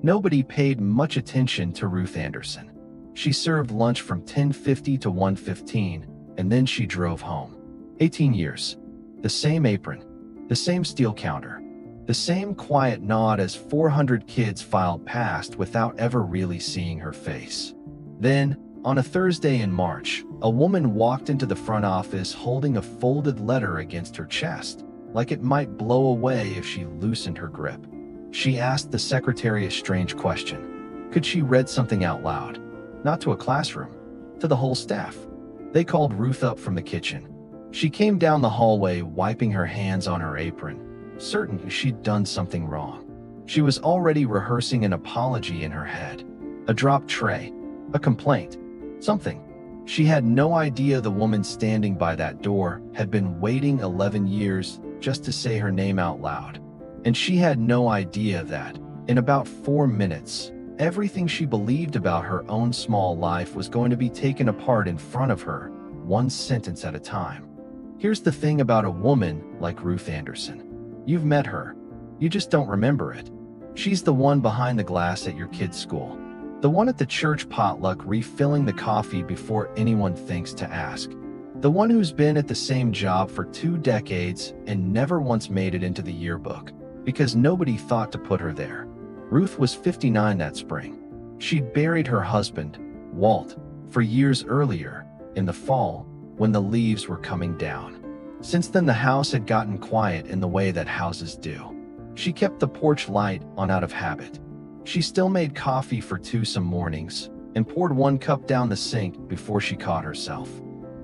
Nobody paid much attention to Ruth Anderson. She served lunch from 10:50 to 1:15, and then she drove home. 18 years. The same apron, the same steel counter, the same quiet nod as 400 kids filed past without ever really seeing her face. Then, on a Thursday in March, a woman walked into the front office holding a folded letter against her chest, like it might blow away if she loosened her grip. She asked the secretary a strange question. Could she read something out loud? Not to a classroom, to the whole staff. They called Ruth up from the kitchen. She came down the hallway, wiping her hands on her apron, certain she'd done something wrong. She was already rehearsing an apology in her head. A dropped tray, a complaint, something. She had no idea the woman standing by that door had been waiting 11 years just to say her name out loud. And she had no idea that, in about 4 minutes, everything she believed about her own small life was going to be taken apart in front of her, one sentence at a time. Here's the thing about a woman like Ruth Anderson. You've met her. You just don't remember it. She's the one behind the glass at your kid's school. The one at the church potluck refilling the coffee before anyone thinks to ask. The one who's been at the same job for 2 decades and never once made it into the yearbook, because nobody thought to put her there. Ruth was 59 that spring. She'd buried her husband, Walt, for years earlier, in the fall, when the leaves were coming down. Since then, the house had gotten quiet in the way that houses do. She kept the porch light on out of habit. She still made coffee for 2 some mornings and poured 1 cup down the sink before she caught herself.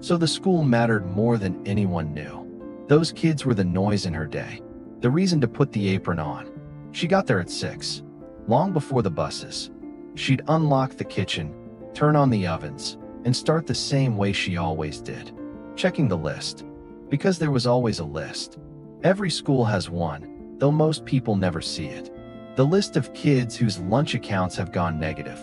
So the school mattered more than anyone knew. Those kids were the noise in her day, the reason to put the apron on. She got there at 6, long before the buses. She'd unlock the kitchen, turn on the ovens, and start the same way she always did, checking the list. Because there was always a list. Every school has one, though most people never see it. The list of kids whose lunch accounts have gone negative.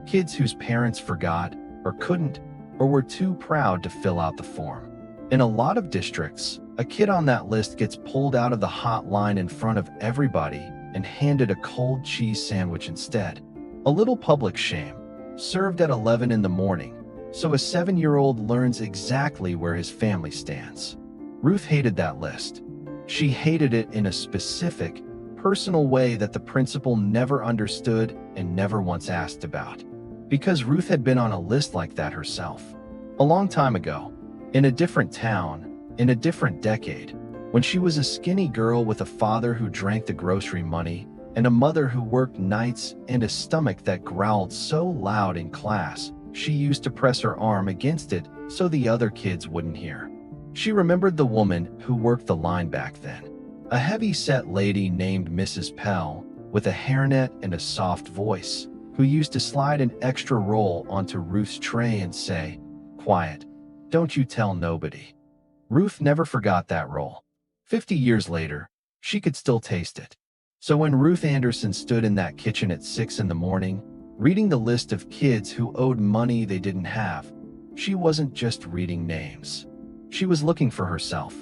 Kids whose parents forgot, or couldn't, or were too proud to fill out the form. In a lot of districts, a kid on that list gets pulled out of the hot line in front of everybody and handed a cold cheese sandwich instead. A little public shame, served at 11 in the morning, so a 7-year-old learns exactly where his family stands. Ruth hated that list. She hated it in a specific, personal way that the principal never understood and never once asked about. Because Ruth had been on a list like that herself. A long time ago, in a different town, in a different decade, when she was a skinny girl with a father who drank the grocery money, and a mother who worked nights and a stomach that growled so loud in class, she used to press her arm against it so the other kids wouldn't hear. She remembered the woman who worked the line back then. A heavy-set lady named Mrs. Pell, with a hairnet and a soft voice, who used to slide an extra roll onto Ruth's tray and say, "Quiet, don't you tell nobody." Ruth never forgot that roll. 50 years later, she could still taste it. So when Ruth Anderson stood in that kitchen at 6 in the morning, reading the list of kids who owed money they didn't have, she wasn't just reading names. She was looking for herself.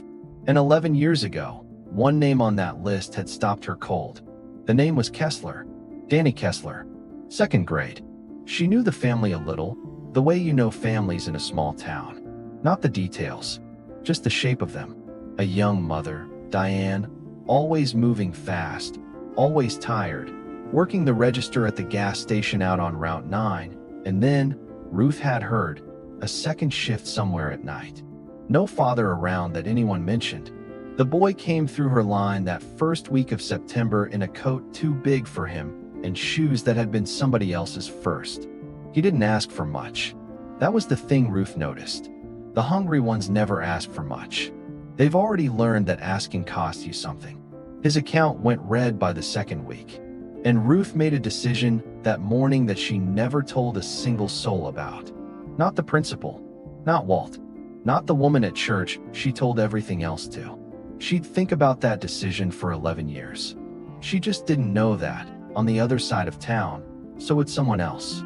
And 11 years ago, one name on that list had stopped her cold. The name was Kessler, Danny Kessler, 2nd grade. She knew the family a little, the way you know families in a small town. Not the details, just the shape of them. A young mother, Diane, always moving fast, always tired, working the register at the gas station out on Route 9, and then, Ruth had heard, a second shift somewhere at night. No father around that anyone mentioned. The boy came through her line that first week of September in a coat too big for him and shoes that had been somebody else's first. He didn't ask for much. That was the thing Ruth noticed. The hungry ones never ask for much. They've already learned that asking costs you something. His account went red by the 2nd week, and Ruth made a decision that morning that she never told a single soul about. Not the principal, not Walt, not the woman at church she told everything else to. She'd think about that decision for 11 years. She just didn't know that, on the other side of town, so would someone else.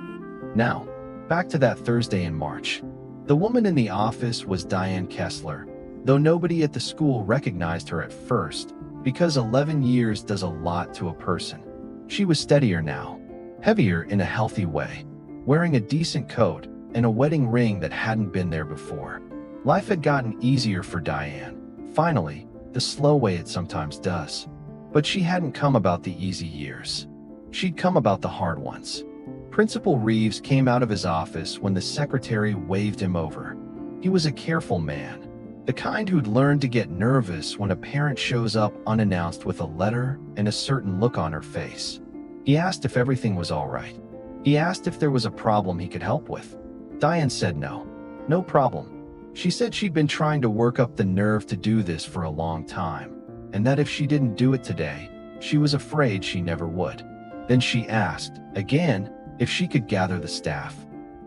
Now, back to that Thursday in March. The woman in the office was Diane Kessler, though nobody at the school recognized her at first, because 11 years does a lot to a person. She was steadier now, heavier in a healthy way, wearing a decent coat and a wedding ring that hadn't been there before. Life had gotten easier for Diane, finally, the slow way it sometimes does. But she hadn't come about the easy years. She'd come about the hard ones. Principal Reeves came out of his office when the secretary waved him over. He was a careful man, the kind who'd learned to get nervous when a parent shows up unannounced with a letter and a certain look on her face. He asked if everything was all right. He asked if there was a problem he could help with. Diane said no. No problem. She said she'd been trying to work up the nerve to do this for a long time, and that if she didn't do it today, she was afraid she never would. Then she asked, again, if she could gather the staff,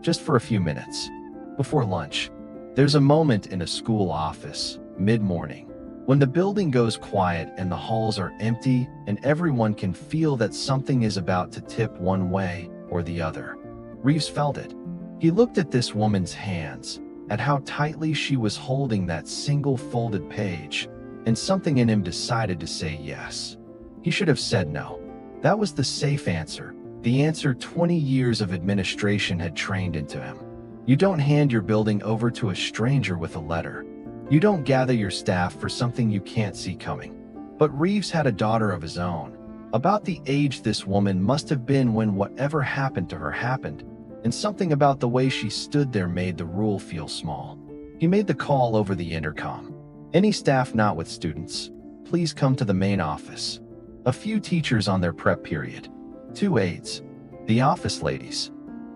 just for a few minutes, before lunch. There's a moment in a school office, mid-morning, when the building goes quiet and the halls are empty and everyone can feel that something is about to tip one way or the other. Reeves felt it. He looked at this woman's hands, at how tightly she was holding that single folded page, and something in him decided to say yes. He should have said no. That was the safe answer, the answer 20 years of administration had trained into him. You don't hand your building over to a stranger with a letter. You don't gather your staff for something you can't see coming. But Reeves had a daughter of his own, about the age this woman must have been when whatever happened to her happened, and something about the way she stood there made the rule feel small. He made the call over the intercom. Any staff not with students, please come to the main office. A few teachers on their prep period. 2 aides. The office ladies.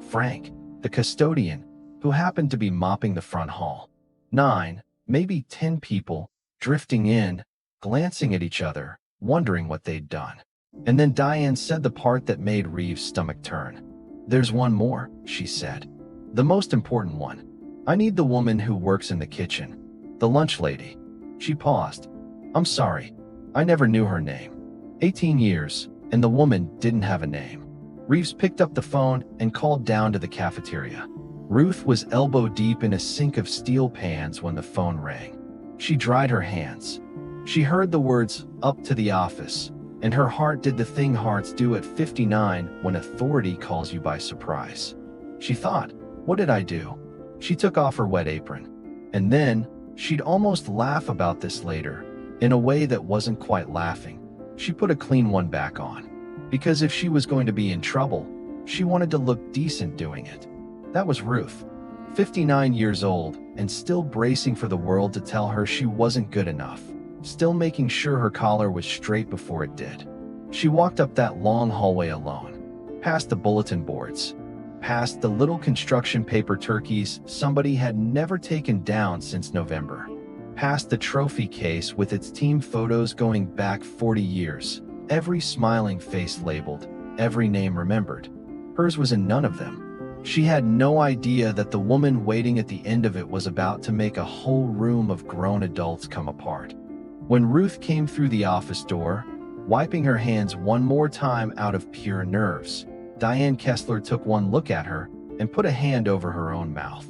Frank, the custodian, who happened to be mopping the front hall. 9, maybe 10 people, drifting in, glancing at each other, wondering what they'd done. And then Diane said the part that made Reeves' stomach turn. There's one more, she said. The most important one. I need the woman who works in the kitchen. The lunch lady. She paused. I'm sorry. I never knew her name. 18 years, and the woman didn't have a name. Reeves picked up the phone and called down to the cafeteria. Ruth was elbow deep in a sink of steel pans when the phone rang. She dried her hands. She heard the words, up to the office, and her heart did the thing hearts do at 59 when authority calls you by surprise. She thought, what did I do? She took off her wet apron. And then, she'd almost laugh about this later, in a way that wasn't quite laughing. She put a clean one back on. Because if she was going to be in trouble, she wanted to look decent doing it. That was Ruth, 59 years old, and still bracing for the world to tell her she wasn't good enough, still making sure her collar was straight before it did. She walked up that long hallway alone, past the bulletin boards, past the little construction paper turkeys somebody had never taken down since November, past the trophy case with its team photos going back 40 years, every smiling face labeled, every name remembered. Hers was in none of them. She had no idea that the woman waiting at the end of it was about to make a whole room of grown adults come apart. When Ruth came through the office door, wiping her hands one more time out of pure nerves, Diane Kessler took one look at her and put a hand over her own mouth.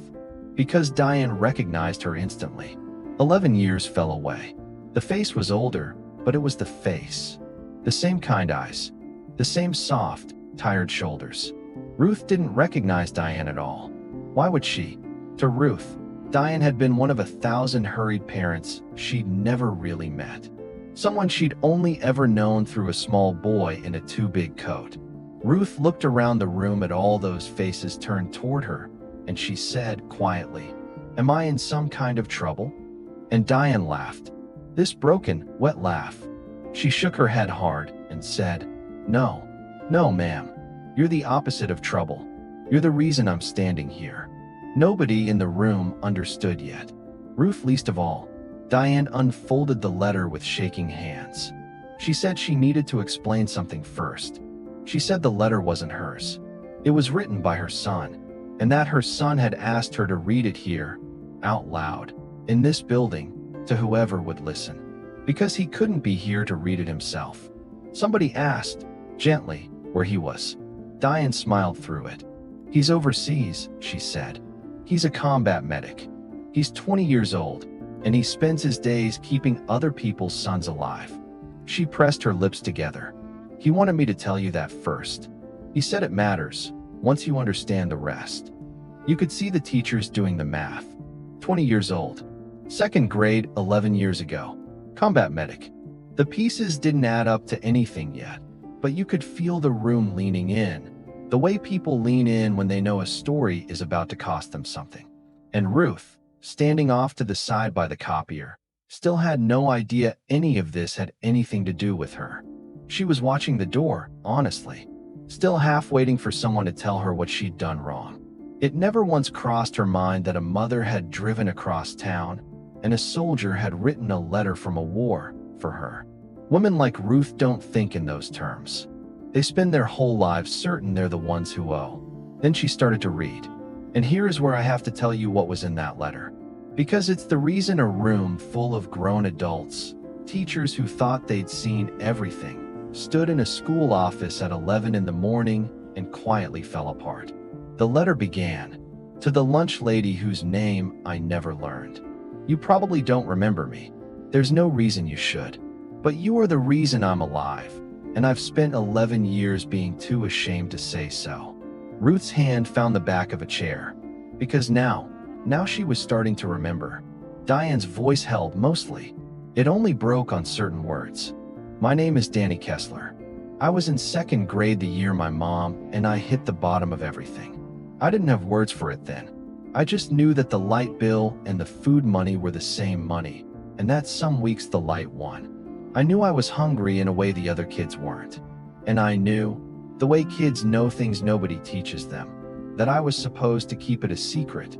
Because Diane recognized her instantly. 11 years fell away. The face was older, but it was the face. The same kind eyes. The same soft, tired shoulders. Ruth didn't recognize Diane at all. Why would she? To Ruth, Diane had been one of 1,000 hurried parents she'd never really met. Someone she'd only ever known through a small boy in a too-big coat. Ruth looked around the room at all those faces turned toward her, and she said quietly, "Am I in some kind of trouble?" And Diane laughed. This broken, wet laugh. She shook her head hard and said, "No, no, ma'am. You're the opposite of trouble. You're the reason I'm standing here." Nobody in the room understood yet. Ruth least of all. Diane unfolded the letter with shaking hands. She said she needed to explain something first. She said the letter wasn't hers. It was written by her son, and that her son had asked her to read it here, out loud, in this building, to whoever would listen. Because he couldn't be here to read it himself. Somebody asked, gently, where he was. Diane smiled through it. He's overseas, she said. He's a combat medic. He's 20 years old, and he spends his days keeping other people's sons alive. She pressed her lips together. He wanted me to tell you that first. He said it matters once you understand the rest. You could see the teachers doing the math. 20 years old. Second grade, 11 years ago. Combat medic. The pieces didn't add up to anything yet, but you could feel the room leaning in, the way people lean in when they know a story is about to cost them something. And Ruth, standing off to the side by the copier, still had no idea any of this had anything to do with her. She was watching the door, honestly, still half waiting for someone to tell her what she'd done wrong. It never once crossed her mind that a mother had driven across town and a soldier had written a letter from a war for her. Women like Ruth don't think in those terms. They spend their whole lives certain they're the ones who owe. Then she started to read. And here is where I have to tell you what was in that letter. Because it's the reason a room full of grown adults, teachers who thought they'd seen everything, stood in a school office at 11 in the morning and quietly fell apart. The letter began, "To the lunch lady whose name I never learned. You probably don't remember me. There's no reason you should. But you are the reason I'm alive, and I've spent 11 years being too ashamed to say so." Ruth's hand found the back of a chair, because now she was starting to remember. Diane's voice held mostly. It only broke on certain words. "My name is Danny Kessler. I was in second grade the year my mom and I hit the bottom of everything. I didn't have words for it then. I just knew that the light bill and the food money were the same money, and that some weeks the light won. I knew I was hungry in a way the other kids weren't. And I knew, the way kids know things nobody teaches them, that I was supposed to keep it a secret."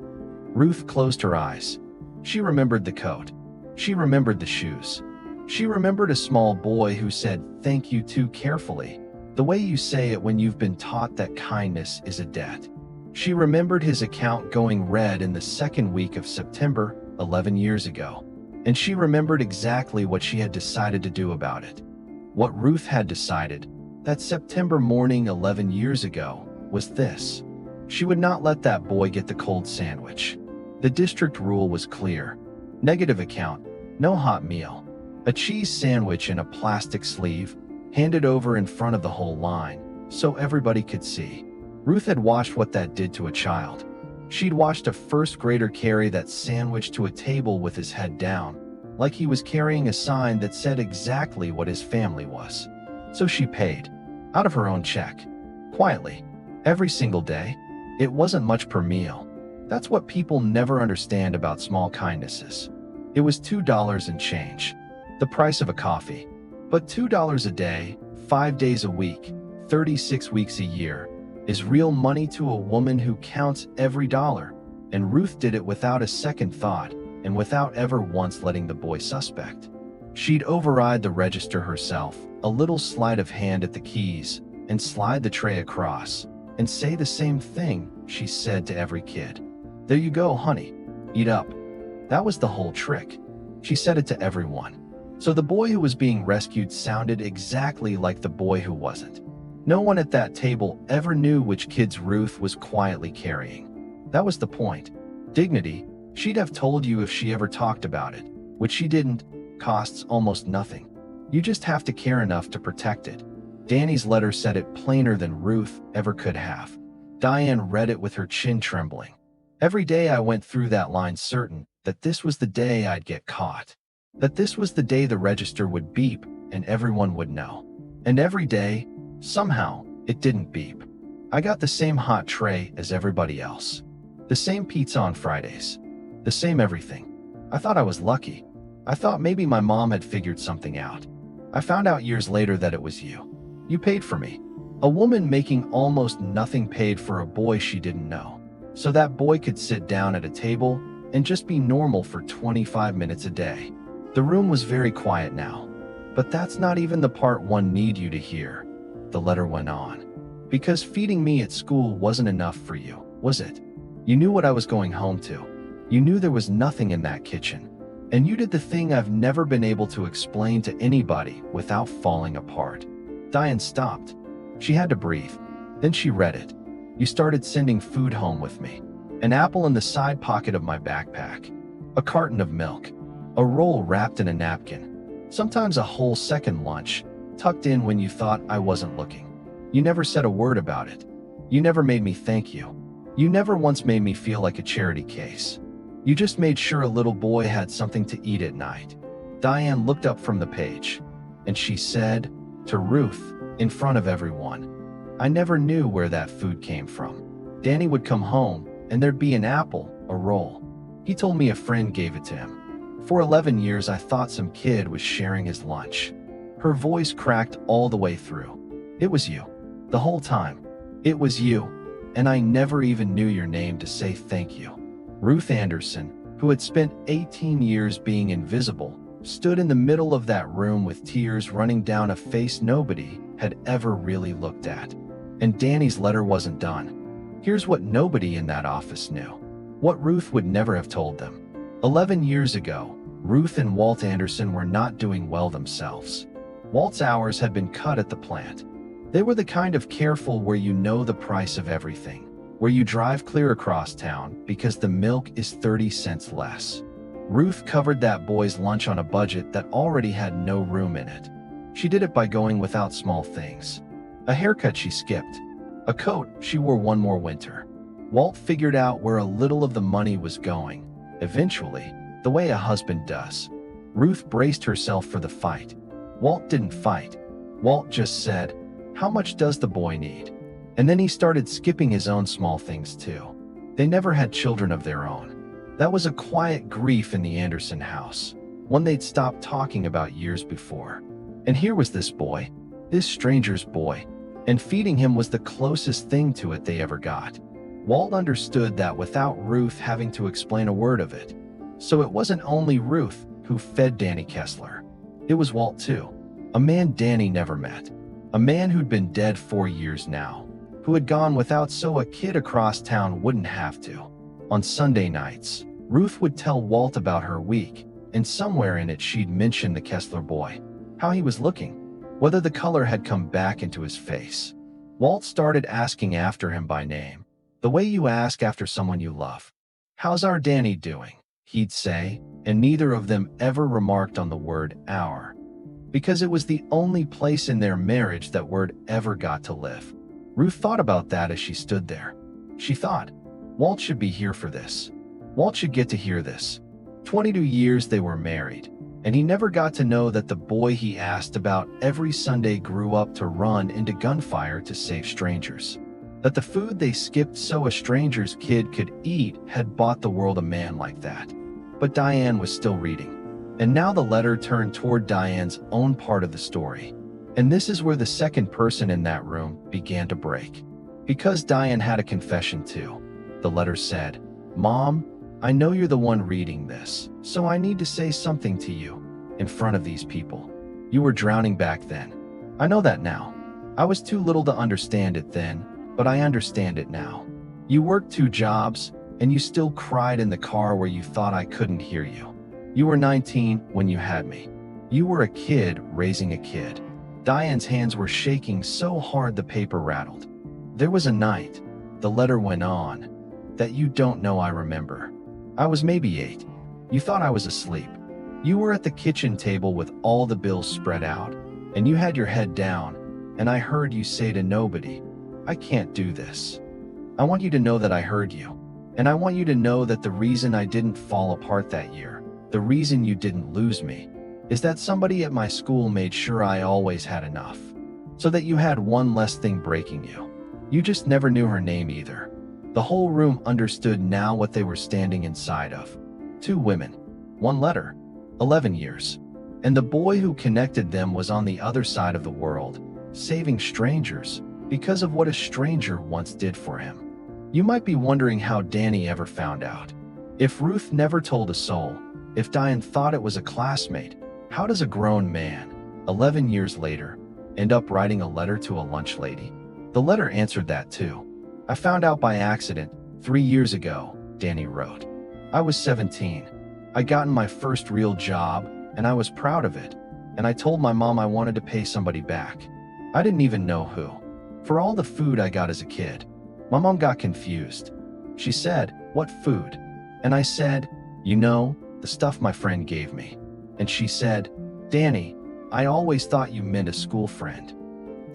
Ruth closed her eyes. She remembered the coat. She remembered the shoes. She remembered a small boy who said "thank you" too carefully, the way you say it when you've been taught that kindness is a debt. She remembered his account going red in the second week of September, 11 years ago. And she remembered exactly what she had decided to do about it. What Ruth had decided, that September morning 11 years ago, was this. She would not let that boy get the cold sandwich. The district rule was clear. Negative account, no hot meal. A cheese sandwich in a plastic sleeve, handed over in front of the whole line, so everybody could see. Ruth had watched what that did to a child. She'd watched a first grader carry that sandwich to a table with his head down, like he was carrying a sign that said exactly what his family was. So she paid, out of her own check, quietly, every single day. It wasn't much per meal. That's what people never understand about small kindnesses. It was $2 and change, the price of a coffee. But $2 a day, 5 days a week, 36 weeks a year, is real money to a woman who counts every dollar. And Ruth did it without a second thought and without ever once letting the boy suspect. She'd override the register herself, a little sleight of hand at the keys, and slide the tray across, and say the same thing she said to every kid. "There you go, honey. Eat up." That was the whole trick. She said it to everyone. So the boy who was being rescued sounded exactly like the boy who wasn't. No one at that table ever knew which kids Ruth was quietly carrying. That was the point. Dignity, she'd have told you if she ever talked about it, which she didn't, costs almost nothing. You just have to care enough to protect it. Danny's letter said it plainer than Ruth ever could have. Diane read it with her chin trembling. "Every day I went through that line certain that this was the day I'd get caught. That this was the day the register would beep and everyone would know. And every day, somehow, it didn't beep. I got the same hot tray as everybody else. The same pizza on Fridays. The same everything. I thought I was lucky. I thought maybe my mom had figured something out. I found out years later that it was you. You paid for me." A woman making almost nothing paid for a boy she didn't know, so that boy could sit down at a table and just be normal for 25 minutes a day. The room was very quiet now. "But that's not even the part one need you to hear," the letter went on. "Because feeding me at school wasn't enough for you, was it? You knew what I was going home to. You knew there was nothing in that kitchen. And you did the thing I've never been able to explain to anybody without falling apart." Diane stopped. She had to breathe. Then she read it. "You started sending food home with me. An apple in the side pocket of my backpack. A carton of milk. A roll wrapped in a napkin. Sometimes a whole second lunch, tucked in when you thought I wasn't looking. You never said a word about it. You never made me thank you. You never once made me feel like a charity case. You just made sure a little boy had something to eat at night." Diane looked up from the page, and she said to Ruth, in front of everyone, "I never knew where that food came from. Danny would come home, and there'd be an apple, a roll. He told me a friend gave it to him. For 11 years I thought some kid was sharing his lunch." Her voice cracked all the way through. "It was you. The whole time. It was you. And I never even knew your name to say thank you." Ruth Anderson, who had spent 18 years being invisible, stood in the middle of that room with tears running down a face nobody had ever really looked at. And Danny's letter wasn't done. Here's what nobody in that office knew. What Ruth would never have told them. 11 years ago, Ruth and Walt Anderson were not doing well themselves. Walt's hours had been cut at the plant. They were the kind of careful where you know the price of everything, where you drive clear across town because the milk is 30 cents less. Ruth covered that boy's lunch on a budget that already had no room in it. She did it by going without small things. A haircut she skipped. A coat she wore one more winter. Walt figured out where a little of the money was going, eventually, the way a husband does. Ruth braced herself for the fight. Walt didn't fight. Walt just said, "How much does the boy need?" And then he started skipping his own small things too. They never had children of their own. That was a quiet grief in the Anderson house, one they'd stopped talking about years before. And here was this boy, this stranger's boy, and feeding him was the closest thing to it they ever got. Walt understood that without Ruth having to explain a word of it. So it wasn't only Ruth who fed Danny Kessler. It was Walt too, a man Danny never met, a man who'd been dead 4 years now, who had gone without so a kid across town wouldn't have to. On Sunday nights, Ruth would tell Walt about her week, and somewhere in it she'd mention the Kessler boy, how he was looking, whether the color had come back into his face. Walt started asking after him by name, the way you ask after someone you love. "How's our Danny doing?" he'd say, and neither of them ever remarked on the word "our," because it was the only place in their marriage that word ever got to live. Ruth thought about that as she stood there. She thought, Walt should be here for this. Walt should get to hear this. 22 years they were married, and he never got to know that the boy he asked about every Sunday grew up to run into gunfire to save strangers. That the food they skipped so a stranger's kid could eat had bought the world a man like that. But Diane was still reading. And now the letter turned toward Diane's own part of the story. And this is where the second person in that room began to break. Because Diane had a confession too. The letter said, "Mom, I know you're the one reading this, so I need to say something to you, in front of these people. You were drowning back then. I know that now. I was too little to understand it then, but I understand it now. You worked 2 jobs, and you still cried in the car where you thought I couldn't hear you. You were 19 when you had me. You were a kid raising a kid." Diane's hands were shaking so hard the paper rattled. "There was a night," the letter went on, "that you don't know I remember. I was maybe 8. You thought I was asleep. You were at the kitchen table with all the bills spread out, and you had your head down, and I heard you say to nobody, 'I can't do this.' I want you to know that I heard you, and I want you to know that the reason I didn't fall apart that year, the reason you didn't lose me, is that somebody at my school made sure I always had enough, so that you had one less thing breaking you. You just never knew her name either." The whole room understood now what they were standing inside of. 2 women, 1 letter, 11 years. And the boy who connected them was on the other side of the world, saving strangers, because of what a stranger once did for him. You might be wondering how Danny ever found out. If Ruth never told a soul, if Diane thought it was a classmate, how does a grown man, 11 years later, end up writing a letter to a lunch lady? The letter answered that too. "I found out by accident, 3 years ago," Danny wrote. "I was 17. I'd gotten my first real job, and I was proud of it, and I told my mom I wanted to pay somebody back. I didn't even know who. For all the food I got as a kid. My mom got confused. She said, 'What food?' And I said, 'You know, the stuff my friend gave me.' And she said, 'Danny, I always thought you meant a school friend.'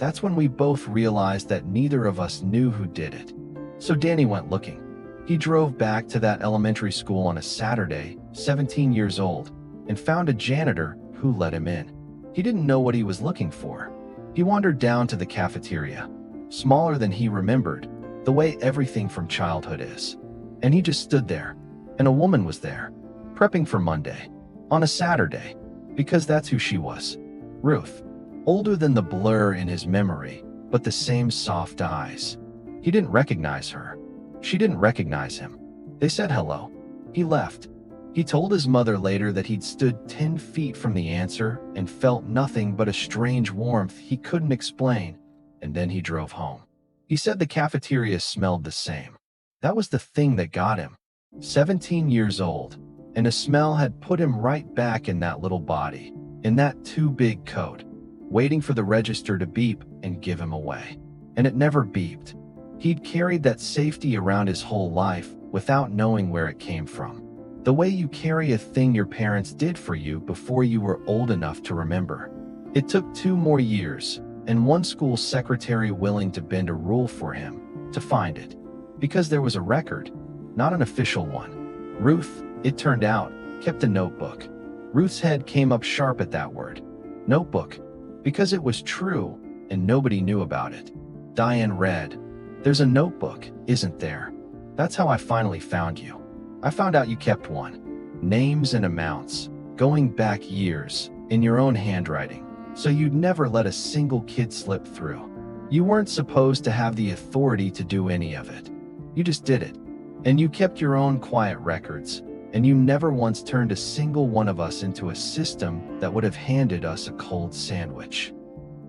That's when we both realized that neither of us knew who did it. So Danny went looking. He drove back to that elementary school on a Saturday, 17 years old, and found a janitor who let him in. He didn't know what he was looking for. He wandered down to the cafeteria, smaller than he remembered, the way everything from childhood is. And he just stood there, and a woman was there, prepping for Monday, on a Saturday, because that's who she was. Ruth, older than the blur in his memory, but the same soft eyes. He didn't recognize her. She didn't recognize him. They said hello. He left. He told his mother later that he'd stood 10 feet from the answer and felt nothing but a strange warmth he couldn't explain, and then he drove home. He said the cafeteria smelled the same. That was the thing that got him. 17 years old, and a smell had put him right back in that little body, in that too big coat, waiting for the register to beep and give him away. And it never beeped. He'd carried that safety around his whole life without knowing where it came from. The way you carry a thing your parents did for you before you were old enough to remember. It took 2 more years, and one school secretary willing to bend a rule for him, to find it. Because there was a record, not an official one. Ruth, it turned out, kept a notebook. Ruth's head came up sharp at that word. Notebook. Because it was true, and nobody knew about it. Diane read, "There's a notebook, isn't there? That's how I finally found you. I found out you kept one. Names and amounts, going back years, in your own handwriting, so you'd never let a single kid slip through. You weren't supposed to have the authority to do any of it. You just did it. And you kept your own quiet records, and you never once turned a single one of us into a system that would have handed us a cold sandwich."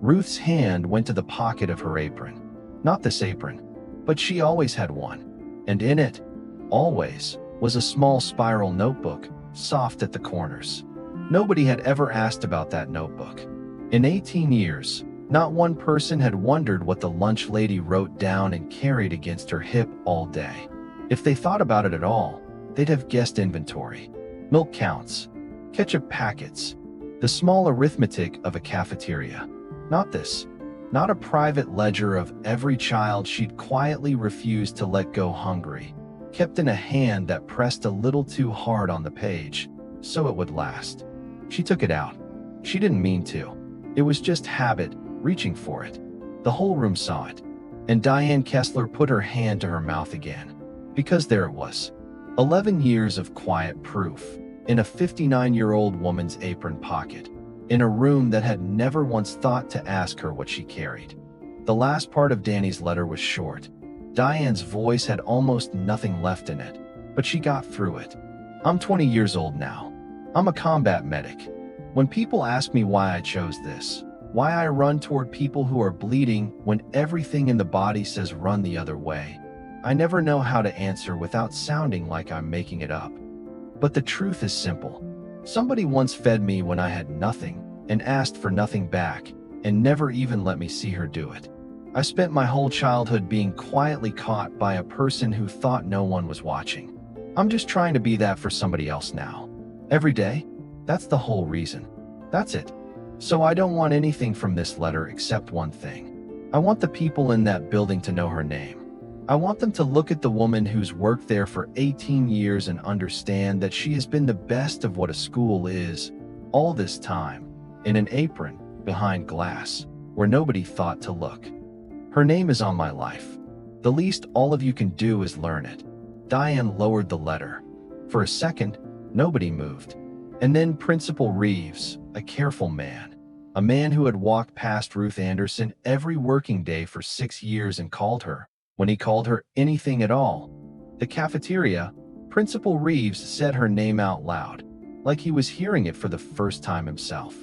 Ruth's hand went to the pocket of her apron. Not this apron, but she always had one. And in it, always, was a small spiral notebook, soft at the corners. Nobody had ever asked about that notebook. In 18 years, not one person had wondered what the lunch lady wrote down and carried against her hip all day. If they thought about it at all, they'd have guessed inventory, milk counts, ketchup packets, the small arithmetic of a cafeteria. Not this. Not a private ledger of every child she'd quietly refused to let go hungry, kept in a hand that pressed a little too hard on the page, so it would last. She took it out. She didn't mean to. It was just habit, reaching for it. The whole room saw it. And Diane Kessler put her hand to her mouth again. Because there it was. 11 years of quiet proof, in a 59-year-old woman's apron pocket, in a room that had never once thought to ask her what she carried. The last part of Danny's letter was short. Diane's voice had almost nothing left in it, but she got through it. "I'm 20 years old now. I'm a combat medic. When people ask me why I chose this, why I run toward people who are bleeding when everything in the body says run the other way, I never know how to answer without sounding like I'm making it up. But the truth is simple. Somebody once fed me when I had nothing and asked for nothing back and never even let me see her do it. I spent my whole childhood being quietly caught by a person who thought no one was watching. I'm just trying to be that for somebody else now. Every day? That's the whole reason. That's it. So I don't want anything from this letter except one thing. I want the people in that building to know her name. I want them to look at the woman who's worked there for 18 years and understand that she has been the best of what a school is, all this time, in an apron, behind glass, where nobody thought to look. Her name is on my life. The least all of you can do is learn it." Diane lowered the letter. For a second, nobody moved. And then Principal Reeves, a careful man, a man who had walked past Ruth Anderson every working day for 6 years and called her, when he called her anything at all, the cafeteria, Principal Reeves said her name out loud, like he was hearing it for the first time himself.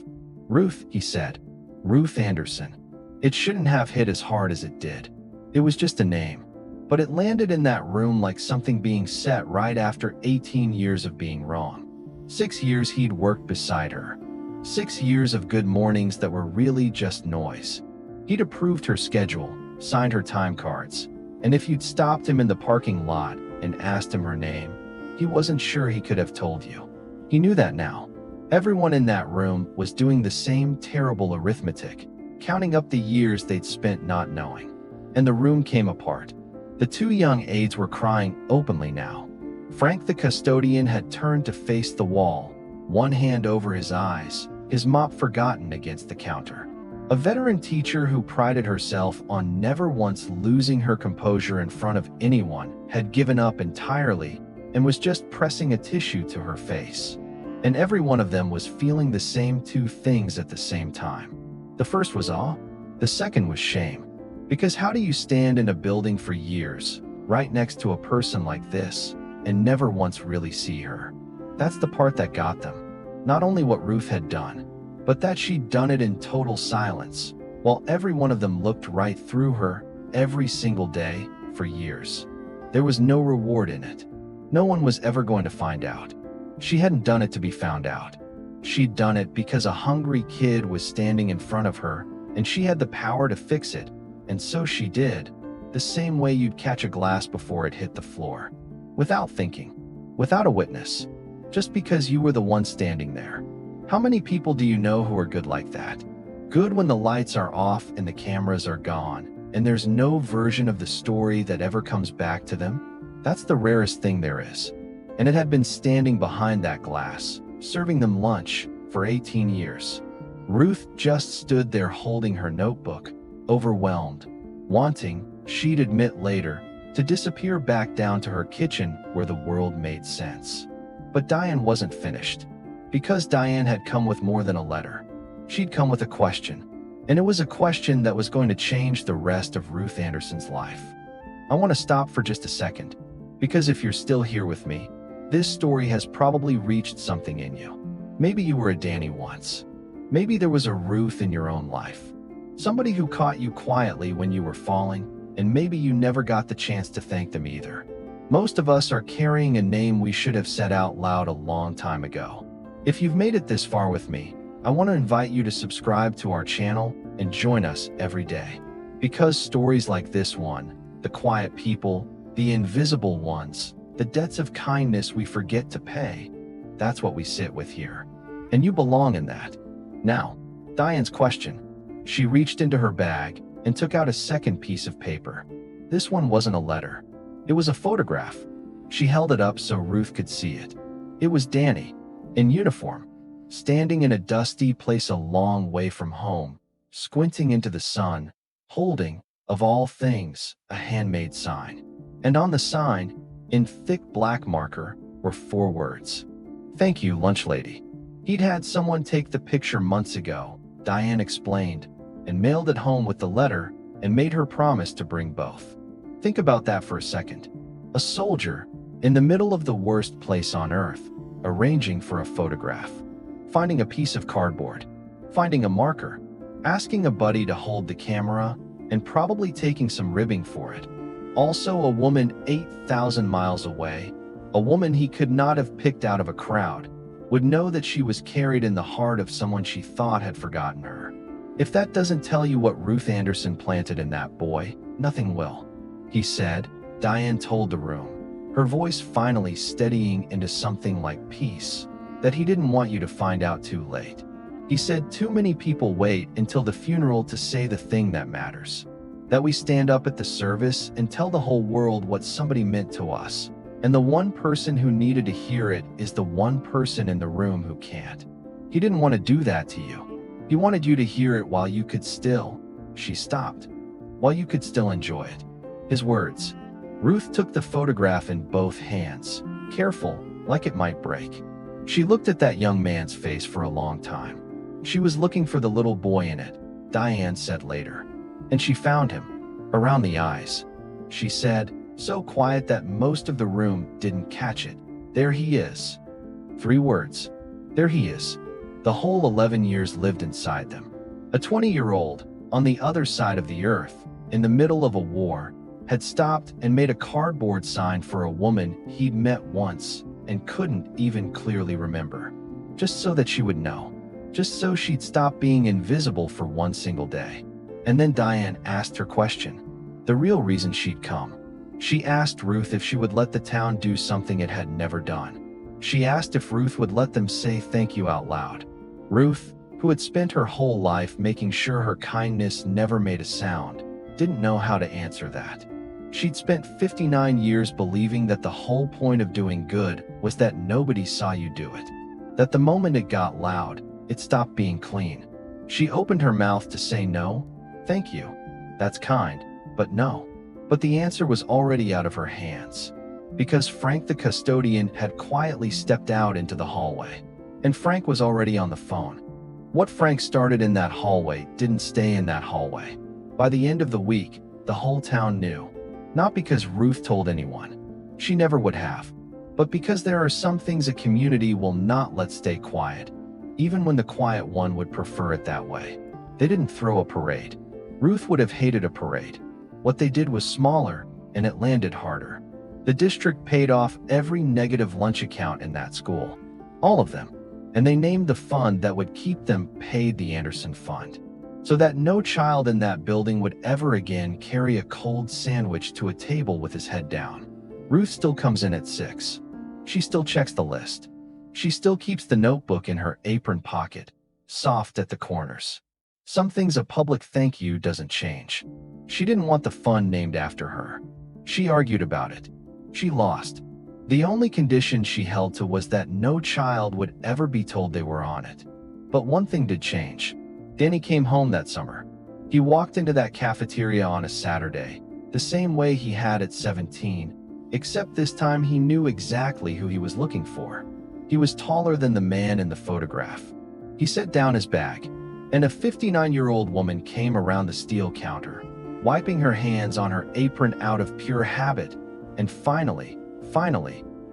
"Ruth," he said. "Ruth Anderson." It shouldn't have hit as hard as it did. It was just a name. But it landed in that room like something being set right after 18 years of being wrong. 6 years he'd worked beside her. 6 years of good mornings that were really just noise. He'd approved her schedule, signed her time cards. And if you'd stopped him in the parking lot and asked him her name, he wasn't sure he could have told you. He knew that now. Everyone in that room was doing the same terrible arithmetic, counting up the years they'd spent not knowing. And the room came apart. The two young aides were crying openly now. Frank the custodian had turned to face the wall, one hand over his eyes, his mop forgotten against the counter. A veteran teacher who prided herself on never once losing her composure in front of anyone had given up entirely and was just pressing a tissue to her face. And every one of them was feeling the same two things at the same time. The first was awe, the second was shame. Because how do you stand in a building for years, right next to a person like this, and never once really see her? That's the part that got them. Not only what Ruth had done, but that she'd done it in total silence, while every one of them looked right through her every single day for years. There was no reward in it. No one was ever going to find out. She hadn't done it to be found out. She'd done it because a hungry kid was standing in front of her, and she had the power to fix it. And so she did, the same way you'd catch a glass before it hit the floor. Without thinking, without a witness, just because you were the one standing there. How many people do you know who are good like that? Good when the lights are off and the cameras are gone, and there's no version of the story that ever comes back to them? That's the rarest thing there is. And it had been standing behind that glass, serving them lunch, for 18 years. Ruth just stood there holding her notebook, overwhelmed, wanting, she'd admit later, to disappear back down to her kitchen where the world made sense. But Diane wasn't finished. Because Diane had come with more than a letter. She'd come with a question. And it was a question that was going to change the rest of Ruth Anderson's life. I want to stop for just a second. Because if you're still here with me, this story has probably reached something in you. Maybe you were a Danny once. Maybe there was a Ruth in your own life. Somebody who caught you quietly when you were falling, and maybe you never got the chance to thank them either. Most of us are carrying a name we should have said out loud a long time ago. If you've made it this far with me, I want to invite you to subscribe to our channel and join us every day. Because stories like this one, the quiet people, the invisible ones, the debts of kindness we forget to pay, that's what we sit with here. And you belong in that. Now, Diane's question. She reached into her bag and took out a second piece of paper. This one wasn't a letter. It was a photograph. She held it up so Ruth could see it. It was Danny, in uniform, standing in a dusty place a long way from home, squinting into the sun, holding, of all things, a handmade sign. And on the sign, in thick black marker, were 4 words. "Thank you, lunch lady." He'd had someone take the picture months ago, Diane explained, and mailed it home with the letter and made her promise to bring both. Think about that for a second. A soldier, in the middle of the worst place on earth, arranging for a photograph, finding a piece of cardboard, finding a marker, asking a buddy to hold the camera, and probably taking some ribbing for it. Also a woman 8,000 miles away, a woman he could not have picked out of a crowd, would know that she was carried in the heart of someone she thought had forgotten her. If that doesn't tell you what Ruth Anderson planted in that boy, nothing will. He said, Diane told the room, her voice finally steadying into something like peace, that he didn't want you to find out too late. He said too many people wait until the funeral to say the thing that matters. That we stand up at the service and tell the whole world what somebody meant to us. And the one person who needed to hear it is the one person in the room who can't. He didn't want to do that to you. He wanted you to hear it while you could still, she stopped, while you could still enjoy it. His words. Ruth took the photograph in both hands, careful, like it might break. She looked at that young man's face for a long time. She was looking for the little boy in it, Diane said later. And she found him, around the eyes. She said, so quiet that most of the room didn't catch it. There he is. 3 words. There he is. The whole 11 years lived inside them. A 20-year-old, on the other side of the earth, in the middle of a war, had stopped and made a cardboard sign for a woman he'd met once and couldn't even clearly remember. Just so that she would know. Just so she'd stop being invisible for one single day. And then Diane asked her question. The real reason she'd come. She asked Ruth if she would let the town do something it had never done. She asked if Ruth would let them say thank you out loud. Ruth, who had spent her whole life making sure her kindness never made a sound, didn't know how to answer that. She'd spent 59 years believing that the whole point of doing good was that nobody saw you do it. That the moment it got loud, it stopped being clean. She opened her mouth to say no, thank you, that's kind, but no. But the answer was already out of her hands. Because Frank the custodian had quietly stepped out into the hallway. And Frank was already on the phone. What Frank started in that hallway didn't stay in that hallway. By the end of the week, the whole town knew. Not because Ruth told anyone. She never would have. But because there are some things a community will not let stay quiet. Even when the quiet one would prefer it that way. They didn't throw a parade. Ruth would have hated a parade. What they did was smaller, and it landed harder. The district paid off every negative lunch account in that school. All of them. And they named the fund that would keep them paid the Anderson Fund. So that no child in that building would ever again carry a cold sandwich to a table with his head down. Ruth still comes in at 6. She still checks the list. She still keeps the notebook in her apron pocket, soft at the corners. Some things a public thank you doesn't change. She didn't want the fund named after her. She argued about it. She lost. The only condition she held to was that no child would ever be told they were on it. But one thing did change. Danny came home that summer. He walked into that cafeteria on a Saturday, the same way he had at 17, except this time he knew exactly who he was looking for. He was taller than the man in the photograph. He set down his bag, and a 59-year-old woman came around the steel counter, wiping her hands on her apron out of pure habit, and finally,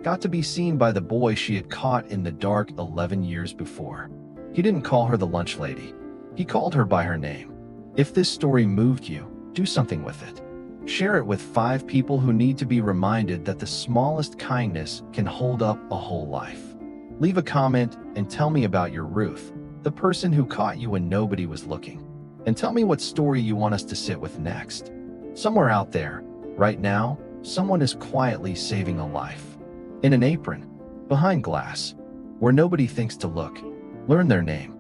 got to be seen by the boy she had caught in the dark 11 years before. He didn't call her the lunch lady. He called her by her name. If this story moved you, do something with it. Share it with 5 people who need to be reminded that the smallest kindness can hold up a whole life. Leave a comment and tell me about your Ruth, the person who caught you when nobody was looking. And tell me what story you want us to sit with next. Somewhere out there, right now, someone is quietly saving a life. In an apron, behind glass, where nobody thinks to look. Learn their name.